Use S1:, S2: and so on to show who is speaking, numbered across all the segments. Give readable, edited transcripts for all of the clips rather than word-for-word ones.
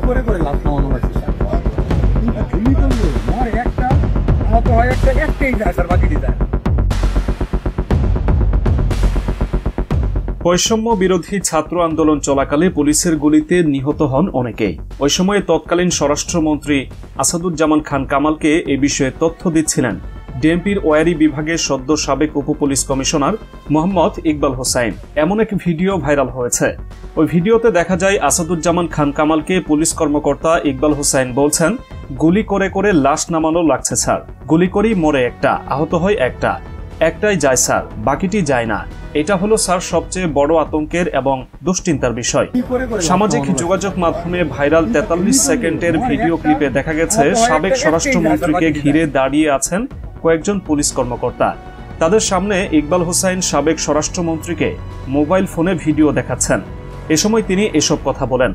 S1: করে করে লাভ নামানো হয়েছে স্যার। গুলি করলো মরে একটা, আহত হয় একটা, একটাই যায় স্যার, বাকিটি যায়।
S2: বৈষম্য বিরোধী ছাত্র আন্দোলন চলাকালে পুলিশের গুলিতে নিহত হন অনেকেই। ওই সময়ে তৎকালীন স্বরাষ্ট্রমন্ত্রী আসাদুজ্জামান খান কামালকে এ বিষয়ে তথ্য দিচ্ছিলেন ডিএমপির ওয়ারি বিভাগের সদ্য সাবেক উপপুলিশ কমিশনার মোহাম্মদ ইকবাল হোসাইন। এমন এক ভিডিও ভাইরাল হয়েছে। ওই ভিডিওতে দেখা যায় আসাদুজ্জামান খান কামালকে পুলিশ কর্মকর্তা ইকবাল হোসাইন বলছেন, গুলি করে করে লাশ নামানো লাগছে স্যার, গুলি করি মরে একটা, আহত হয় একটা, একটাই যায় স্যার, বাকিটি যায় না। এটা হলো স্যার সবচেয়ে বড় আতঙ্কের এবং দুশ্চিন্তার বিষয়। সামাজিক যোগাযোগ মাধ্যমে ভাইরাল 43 সেকেন্ডের ভিডিও ক্লিপে দেখা গেছে সাবেক স্বরাষ্ট্রমন্ত্রীকে ঘিরে দাঁড়িয়ে আছেন কয়েকজন পুলিশ কর্মকর্তা। তাদের সামনে ইকবাল হোসাইন সাবেক স্বরাষ্ট্রমন্ত্রীকে মোবাইল ফোনে ভিডিও দেখাচ্ছেন। এ সময় তিনি এসব কথা বলেন।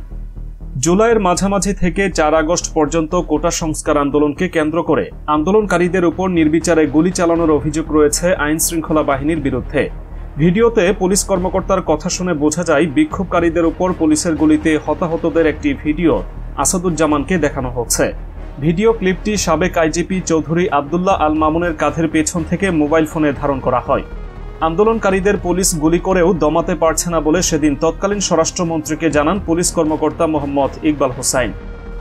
S2: জুলাইয়ের মাঝামাঝি থেকে 4 আগস্ট পর্যন্ত কোটা সংস্কার আন্দোলনকে কেন্দ্র করে আন্দোলনকারীদের উপর নির্বিচারে গুলি চালানোর অভিযোগ রয়েছে আইন শৃঙ্খলা বাহিনীর বিরুদ্ধে। ভিডিওতে পুলিশ কর্মকর্তার কথা শুনে বোঝা যায় বিক্ষোভকারীদের উপর পুলিশের গুলিতে হতাহতদের একটি ভিডিও আসাদুজ্জামানকে দেখানো হচ্ছে। ভিডিও ক্লিপটি সাবেক আইজিপি চৌধুরী আব্দুল্লাহ আল মামুনের কাঁধের পেছন থেকে মোবাইল ফোনে ধারণ করা হয়। আন্দোলনকারীদের পুলিশ গুলি করেও দমাতে পারছে না বলে সেদিন তৎকালীন স্বরাষ্ট্রমন্ত্রীকে জানান পুলিশ কর্মকর্তা মোহাম্মদ ইকবাল হোসাইন।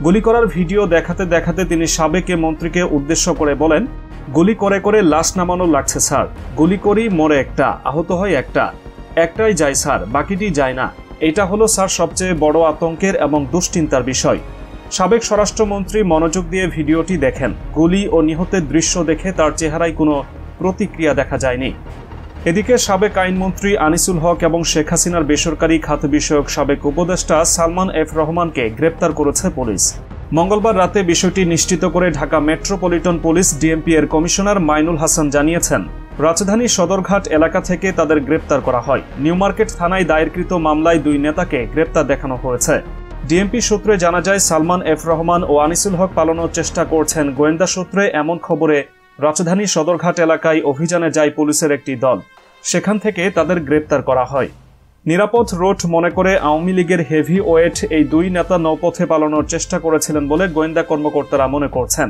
S2: গুলি করার ভিডিও দেখাতে দেখাতে তিনি সাবেক মন্ত্রীকে উদ্দেশ্য করে বলেন, গুলি করে করে লাশ নামানো লাগছে স্যার, গুলি করি মরে একটা, আহত হয় একটা, একটাই যায় স্যার, বাকিটি যায় না। এটা হলো স্যার সবচেয়ে বড় আতঙ্কের এবং দুশ্চিন্তার বিষয়। সাবেক স্বরাষ্ট্রমন্ত্রী মনোযোগ দিয়ে ভিডিওটি দেখেন। গুলি ও নিহতের দৃশ্য দেখে তার চেহারায় কোনো প্রতিক্রিয়া দেখা যায়নি। এদিকে সাবেক আইনমন্ত্রী আনিসুল হক এবং শেখ হাসিনার বেসরকারি খাত বিষয়ক সাবেক উপদেষ্টা সালমান এফ রহমানকে গ্রেপ্তার করেছে পুলিশ। মঙ্গলবার রাতে বিষয়টি নিশ্চিত করে ঢাকা মেট্রোপলিটন পুলিশ ডিএমপি এর কমিশনার মাইনুল হাসান জানিয়েছেন, রাজধানী সদরঘাট এলাকা থেকে তাদের গ্রেপ্তার করা হয়। নিউ মার্কেট থানায় দায়েরকৃত মামলায় 2 নেতাকে গ্রেপ্তার দেখানো হয়েছে। ডিএমপি সূত্রে জানা যায়, সালমান এফ রহমান ও আনিসুল হক পালানোর চেষ্টা করছেন। গোয়েন্দা সূত্রে এমন খবরে রাজধানী সদরঘাট এলাকায় অভিযানে যায় পুলিশের একটি দল। সেখান থেকে তাদের গ্রেপ্তার করা হয়। নিরাপদ রোড মনে করে আওয়ামী লীগের হেভি ওয়েট এই 2 নেতা নৌপথে পালানোর চেষ্টা করেছিলেন বলে গোয়েন্দা কর্মকর্তারা মনে করছেন।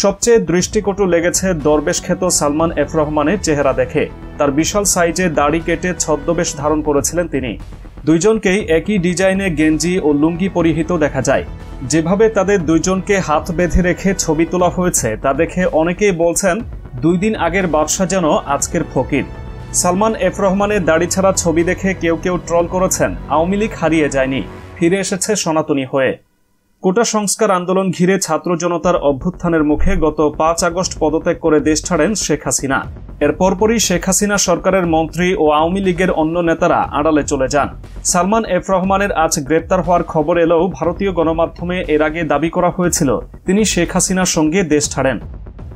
S2: সবচেয়ে দৃষ্টিকটু লেগেছে দরবেশ খ্যাত সালমান এফ রহমানের চেহারা দেখে। তার বিশাল সাইজে দাড়ি কেটে ছদ্মবেশ ধারণ করেছিলেন তিনি। 2 জনকেই একই ডিজাইনে গেঞ্জি ও লুঙ্গি পরিহিত দেখা যায়। যেভাবে তাদের 2 জনকে হাত বেঁধে রেখে ছবি তোলা হয়েছে তা দেখে অনেকেই বলছেন 2 দিন আগের বাদশা যেন আজকের ফকির। সালমান এফ রহমানের দাড়ি ছাড়া ছবি দেখে কেউ কেউ ট্রল করেছেন, আওয়ামী লীগ হারিয়ে যায়নি, ফিরে এসেছে সনাতনী হয়ে। কোটা সংস্কার আন্দোলন ঘিরে ছাত্র জনতার অভ্যুত্থানের মুখে গত 5 আগস্ট পদত্যাগ করে দেশ ছাড়েন শেখ হাসিনা। এর পরপরই শেখ হাসিনা সরকারের মন্ত্রী ও আওয়ামী লীগের অন্য নেতারা আড়ালে চলে যান। সালমান এফ রহমানের আজ গ্রেপ্তার হওয়ার খবর এলেও ভারতীয় গণমাধ্যমে এর আগে দাবি করা হয়েছিল তিনি শেখ হাসিনার সঙ্গে দেশ ছাড়েন।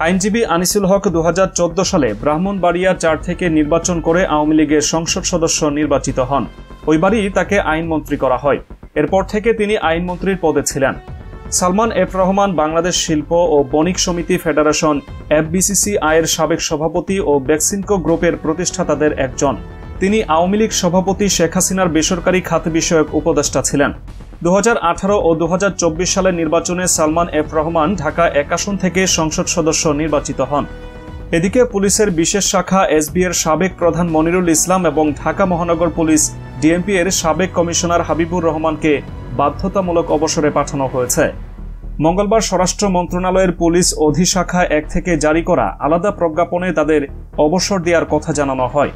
S2: আইনজীবী আনিসুল হক 2014 সালে ব্রাহ্মণবাড়িয়া 4 থেকে নির্বাচন করে আওয়ামী লীগের সংসদ সদস্য নির্বাচিত হন। ওইবারই তাকে আইনমন্ত্রী করা হয়। এরপর থেকে তিনি আইনমন্ত্রীর পদে ছিলেন। সালমান এফ রহমান বাংলাদেশ শিল্প ও বণিক সমিতি ফেডারেশন FBCCI এর সাবেক সভাপতি ও বেক্সিমকো গ্রুপের প্রতিষ্ঠাতাদের একজন। তিনি আওয়ামী লীগ সভাপতি শেখ হাসিনার বেসরকারি খাত বিষয়ক উপদেষ্টা ছিলেন। 2018 ও 2024 সালের নির্বাচনে সালমান এফ রহমান ঢাকা 1 আসন থেকে সংসদ সদস্য নির্বাচিত হন। এদিকে পুলিশের বিশেষ শাখা SB এর সাবেক প্রধান মনিরুল ইসলাম এবং ঢাকা মহানগর পুলিশ ডিএমপি এর সাবেক কমিশনার হাবিবুর রহমানকে বাধ্যতামূলক অবসরে পাঠানো হয়েছে। মঙ্গলবার স্বরাষ্ট্র মন্ত্রণালয়ের পুলিশ অধিশাখা 1 থেকে জারি করা আলাদা প্রজ্ঞাপনে তাদের অবসর দেওয়ার কথা জানানো হয়।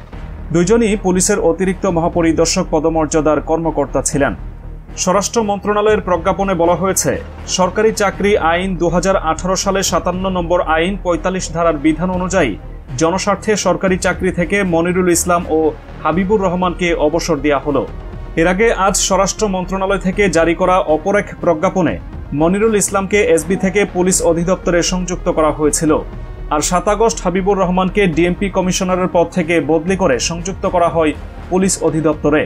S2: 2 জনই পুলিশের অতিরিক্ত মহাপরিদর্শক পদমর্যাদার কর্মকর্তা ছিলেন। স্বরাষ্ট্র মন্ত্রণালয়ের প্রজ্ঞাপনে বলা হয়েছে, সরকারি চাকরি আইন 2018 সালে 57 নম্বর আইন 45 ধারার বিধান অনুযায়ী জনস্বার্থে সরকারি চাকরি থেকে মনিরুল ইসলাম ও হাবিবুর রহমানকে অবসর দেওয়া হলো। এর আগে আজ স্বরাষ্ট্র মন্ত্রণালয় থেকে জারি করা অপর এক প্রজ্ঞাপনে মনিরুল ইসলামকে SB থেকে পুলিশ অধিদপ্তরে সংযুক্ত করা হয়েছিল। আর 7 আগস্ট হাবিবুর রহমানকে ডিএমপি কমিশনারের পদ থেকে বদলি করে সংযুক্ত করা হয় পুলিশ অধিদপ্তরে।